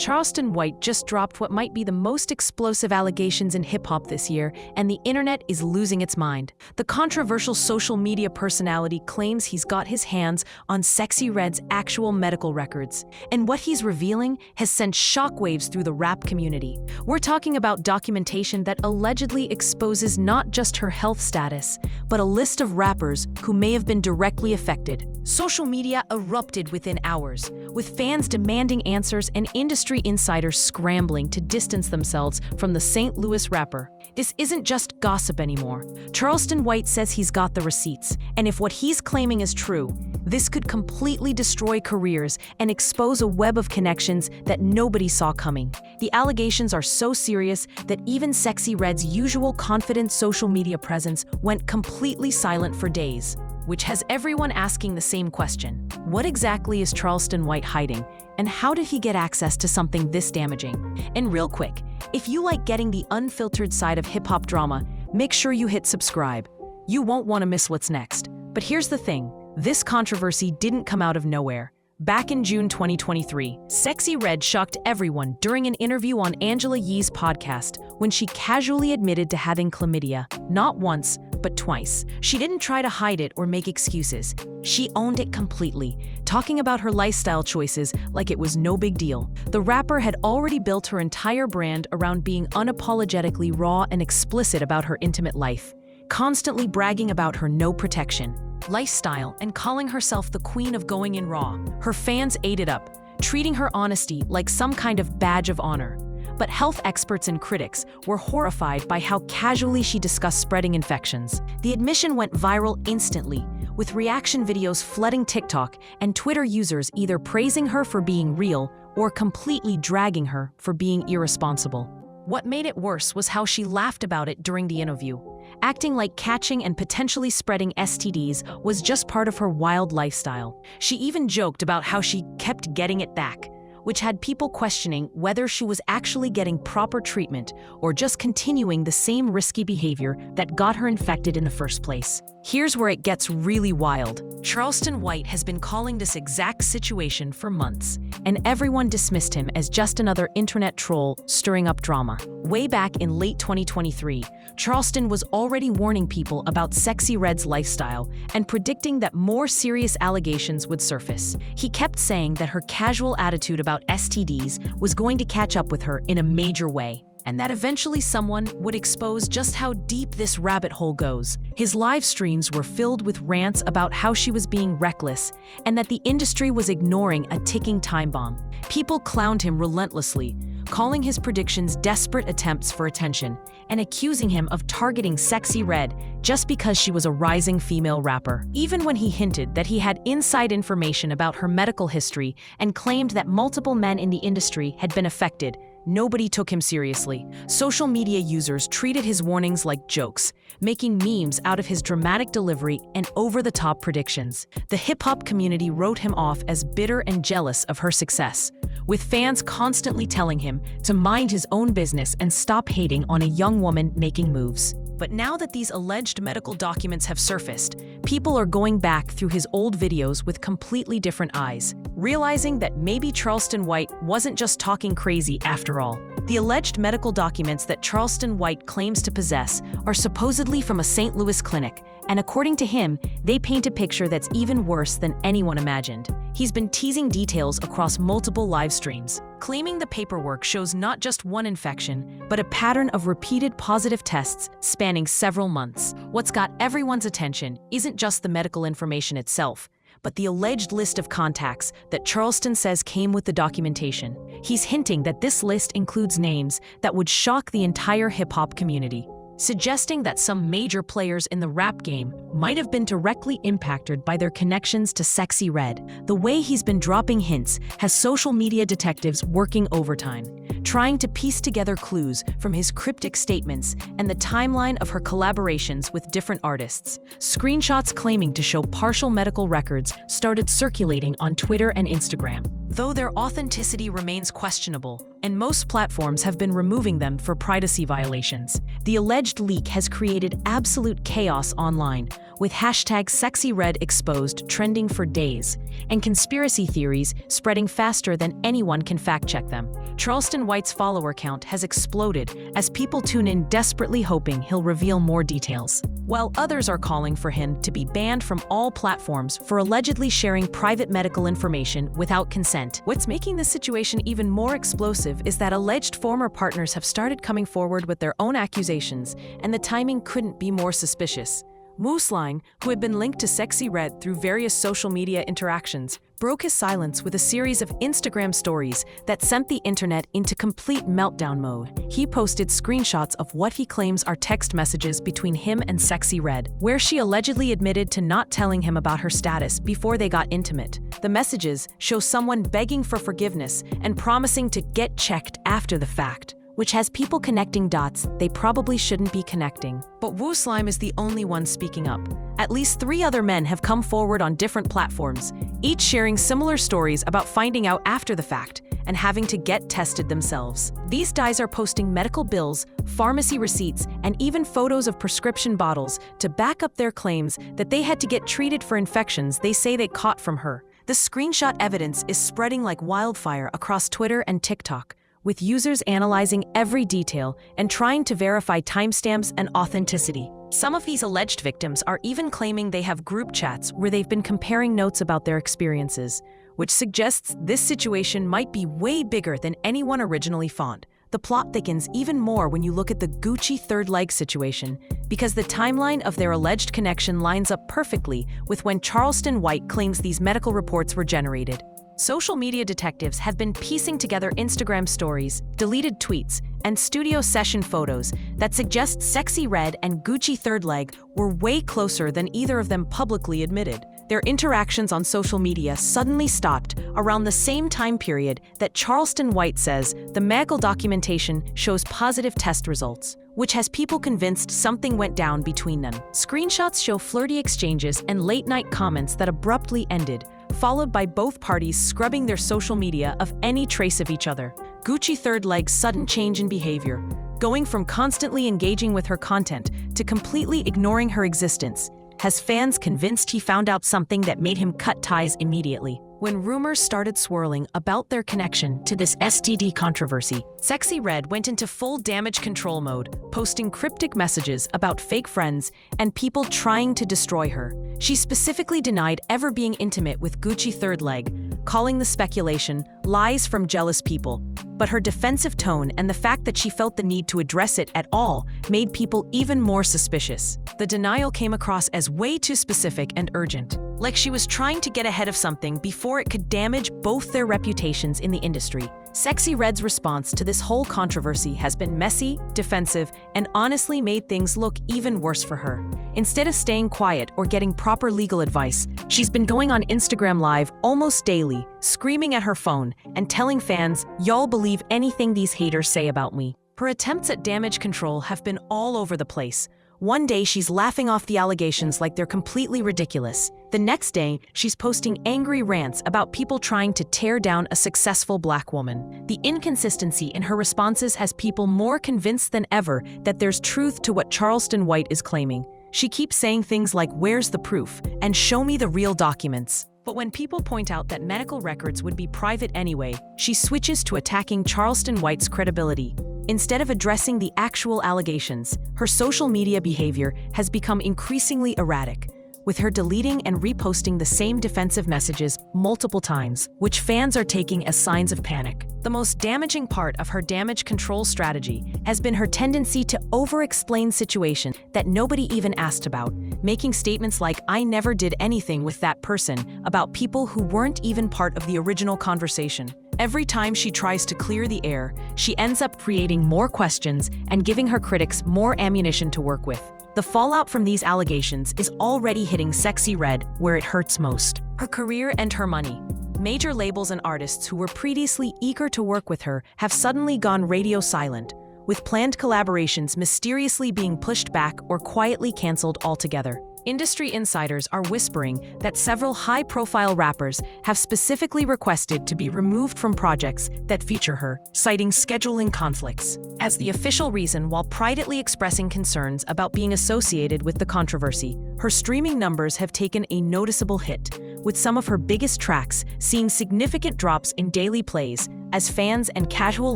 Charleston White just dropped what might be the most explosive allegations in hip-hop this year, and the internet is losing its mind. The controversial social media personality claims he's got his hands on Sexyy Red's actual medical records, and what he's revealing has sent shockwaves through the rap community. We're talking about documentation that allegedly exposes not just her health status, but a list of rappers who may have been directly affected. Social media erupted within hours, with fans demanding answers and industry insiders scrambling to distance themselves from the St. Louis rapper. This isn't just gossip anymore. Charleston White says he's got the receipts, and if what he's claiming is true, this could completely destroy careers and expose a web of connections that nobody saw coming. The allegations are so serious that even Sexyy Red's usual confident social media presence went completely silent for days, which has everyone asking the same question. What exactly is Charleston White hiding, and how did he get access to something this damaging? And real quick, if you like getting the unfiltered side of hip-hop drama, make sure you hit subscribe. You won't want to miss what's next. But here's the thing, this controversy didn't come out of nowhere. Back in June 2023, Sexyy Red shocked everyone during an interview on Angela Yee's podcast when she casually admitted to having chlamydia, not once, but twice. She didn't try to hide it or make excuses. She owned it completely, talking about her lifestyle choices like it was no big deal. The rapper had already built her entire brand around being unapologetically raw and explicit about her intimate life, constantly bragging about her no protection lifestyle and calling herself the queen of going in raw. Her fans ate it up, treating her honesty like some kind of badge of honor. But health experts and critics were horrified by how casually she discussed spreading infections. The admission went viral instantly, with reaction videos flooding TikTok and Twitter users either praising her for being real or completely dragging her for being irresponsible. What made it worse was how she laughed about it during the interview, acting like catching and potentially spreading STDs was just part of her wild lifestyle. She even joked about how she kept getting it back, which had people questioning whether she was actually getting proper treatment or just continuing the same risky behavior that got her infected in the first place. Here's where it gets really wild. Charleston White has been calling this exact situation for months, and everyone dismissed him as just another internet troll stirring up drama. Way back in late 2023, Charleston was already warning people about Sexyy Red's lifestyle and predicting that more serious allegations would surface. He kept saying that her casual attitude about STDs was going to catch up with her in a major way, and that eventually someone would expose just how deep this rabbit hole goes. His live streams were filled with rants about how she was being reckless and that the industry was ignoring a ticking time bomb. People clowned him relentlessly, calling his predictions desperate attempts for attention and accusing him of targeting Sexyy Red just because she was a rising female rapper. Even when he hinted that he had inside information about her medical history and claimed that multiple men in the industry had been affected, nobody took him seriously. Social media users treated his warnings like jokes, making memes out of his dramatic delivery and over-the-top predictions. The hip-hop community wrote him off as bitter and jealous of her success, with fans constantly telling him to mind his own business and stop hating on a young woman making moves. But now that these alleged medical documents have surfaced, people are going back through his old videos with completely different eyes, realizing that maybe Charleston White wasn't just talking crazy after all. The alleged medical documents that Charleston White claims to possess are supposedly from a St. Louis clinic, and according to him, they paint a picture that's even worse than anyone imagined. He's been teasing details across multiple live streams, claiming the paperwork shows not just one infection, but a pattern of repeated positive tests spanning several months. What's got everyone's attention isn't just the medical information itself, but the alleged list of contacts that Charleston says came with the documentation. He's hinting that this list includes names that would shock the entire hip-hop community, suggesting that some major players in the rap game might have been directly impacted by their connections to Sexyy Red. The way he's been dropping hints has social media detectives working overtime, trying to piece together clues from his cryptic statements and the timeline of her collaborations with different artists. Screenshots claiming to show partial medical records started circulating on Twitter and Instagram, though their authenticity remains questionable, and most platforms have been removing them for privacy violations. The alleged leak has created absolute chaos online, with hashtag #SexyRed exposed trending for days, and conspiracy theories spreading faster than anyone can fact-check them. Charleston White's follower count has exploded as people tune in desperately hoping he'll reveal more details, while others are calling for him to be banned from all platforms for allegedly sharing private medical information without consent. What's making this situation even more explosive is that alleged former partners have started coming forward with their own accusations, and the timing couldn't be more suspicious. Mooseline, who had been linked to SexyRed through various social media interactions, broke his silence with a series of Instagram stories that sent the internet into complete meltdown mode. He posted screenshots of what he claims are text messages between him and SexyRed, where she allegedly admitted to not telling him about her status before they got intimate. The messages show someone begging for forgiveness and promising to get checked after the fact, which has people connecting dots they probably shouldn't be connecting. But Wu Slime is the only one speaking up. At least 3 other men have come forward on different platforms, each sharing similar stories about finding out after the fact and having to get tested themselves. These guys are posting medical bills, pharmacy receipts, and even photos of prescription bottles to back up their claims that they had to get treated for infections they say they caught from her. The screenshot evidence is spreading like wildfire across Twitter and TikTok, with users analyzing every detail and trying to verify timestamps and authenticity. Some of these alleged victims are even claiming they have group chats where they've been comparing notes about their experiences, which suggests this situation might be way bigger than anyone originally thought. The plot thickens even more when you look at the Gucci third leg situation, because the timeline of their alleged connection lines up perfectly with when Charleston White claims these medical reports were generated. Social media detectives have been piecing together Instagram stories, deleted tweets, and studio session photos that suggest SexyRed and Gucci third leg were way closer than either of them publicly admitted. Their interactions on social media suddenly stopped around the same time period that Charleston White says the medical documentation shows positive test results, which has people convinced something went down between them. Screenshots show flirty exchanges and late-night comments that abruptly ended, followed by both parties scrubbing their social media of any trace of each other. Gucci third leg's sudden change in behavior, going from constantly engaging with her content to completely ignoring her existence, has fans convinced he found out something that made him cut ties immediately. When rumors started swirling about their connection to this STD controversy, SexyRed went into full damage control mode, posting cryptic messages about fake friends and people trying to destroy her. She specifically denied ever being intimate with Gucci third leg, calling the speculation lies from jealous people. But her defensive tone and the fact that she felt the need to address it at all made people even more suspicious. The denial came across as way too specific and urgent, like she was trying to get ahead of something before it could damage both their reputations in the industry. SexyRed's response to this whole controversy has been messy, defensive, and honestly made things look even worse for her. Instead of staying quiet or getting proper legal advice, she's been going on Instagram Live almost daily, screaming at her phone and telling fans, "Y'all believe anything these haters say about me." Her attempts at damage control have been all over the place. One day she's laughing off the allegations like they're completely ridiculous. The next day, she's posting angry rants about people trying to tear down a successful Black woman. The inconsistency in her responses has people more convinced than ever that there's truth to what Charleston White is claiming. She keeps saying things like, "Where's the proof?" and "Show me the real documents." But when people point out that medical records would be private anyway, she switches to attacking Charleston White's credibility. Instead of addressing the actual allegations, her social media behavior has become increasingly erratic, with her deleting and reposting the same defensive messages multiple times, which fans are taking as signs of panic. The most damaging part of her damage control strategy has been her tendency to over-explain situations that nobody even asked about, making statements like, "I never did anything with that person," about people who weren't even part of the original conversation. Every time she tries to clear the air, she ends up creating more questions and giving her critics more ammunition to work with. The fallout from these allegations is already hitting SexyRed where it hurts most: her career and her money. Major labels and artists who were previously eager to work with her have suddenly gone radio silent, with planned collaborations mysteriously being pushed back or quietly canceled altogether. Industry insiders are whispering that several high-profile rappers have specifically requested to be removed from projects that feature her, citing scheduling conflicts as the official reason. While privately expressing concerns about being associated with the controversy, her streaming numbers have taken a noticeable hit, with some of her biggest tracks seeing significant drops in daily plays as fans and casual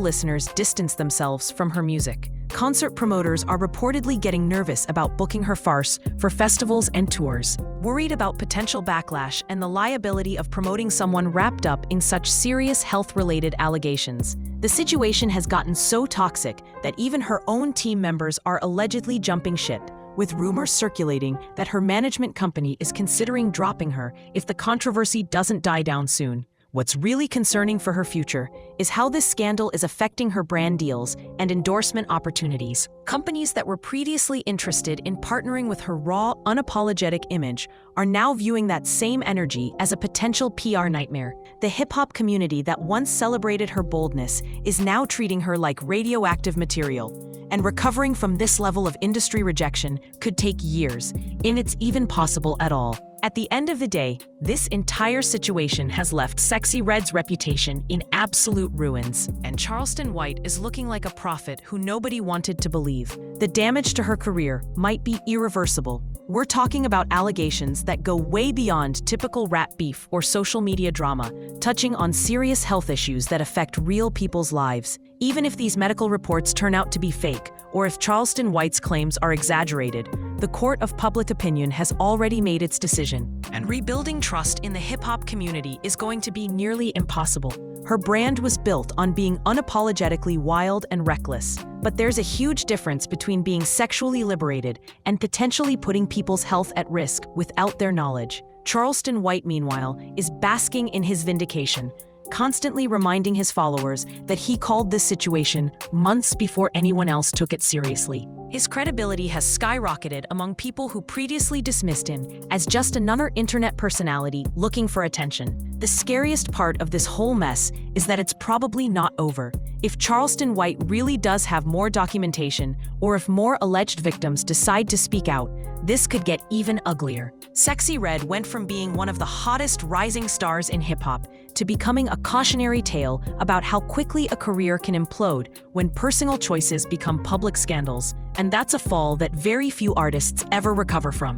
listeners distance themselves from her music. Concert promoters are reportedly getting nervous about booking her farce for festivals and tours, worried about potential backlash and the liability of promoting someone wrapped up in such serious health-related allegations. The situation has gotten so toxic that even her own team members are allegedly jumping ship, with rumors circulating that her management company is considering dropping her if the controversy doesn't die down soon. What's really concerning for her future is how this scandal is affecting her brand deals and endorsement opportunities. Companies that were previously interested in partnering with her raw, unapologetic image are now viewing that same energy as a potential PR nightmare. The hip-hop community that once celebrated her boldness is now treating her like radioactive material, and recovering from this level of industry rejection could take years, if it's even possible at all. At the end of the day, this entire situation has left Sexyy Red's reputation in absolute ruins, and Charleston White is looking like a prophet who nobody wanted to believe. The damage to her career might be irreversible. We're talking about allegations that go way beyond typical rap beef or social media drama, touching on serious health issues that affect real people's lives. Even if these medical reports turn out to be fake, or if Charleston White's claims are exaggerated, the court of public opinion has already made its decision, and rebuilding trust in the hip-hop community is going to be nearly impossible. Her brand was built on being unapologetically wild and reckless, but there's a huge difference between being sexually liberated and potentially putting people's health at risk without their knowledge. Charleston White, meanwhile, is basking in his vindication, constantly reminding his followers that he called this situation months before anyone else took it seriously. His credibility has skyrocketed among people who previously dismissed him as just another internet personality looking for attention. The scariest part of this whole mess is that it's probably not over. If Charleston White really does have more documentation, or if more alleged victims decide to speak out, this could get even uglier. Sexyy Red went from being one of the hottest rising stars in hip-hop to becoming a cautionary tale about how quickly a career can implode when personal choices become public scandals, and that's a fall that very few artists ever recover from.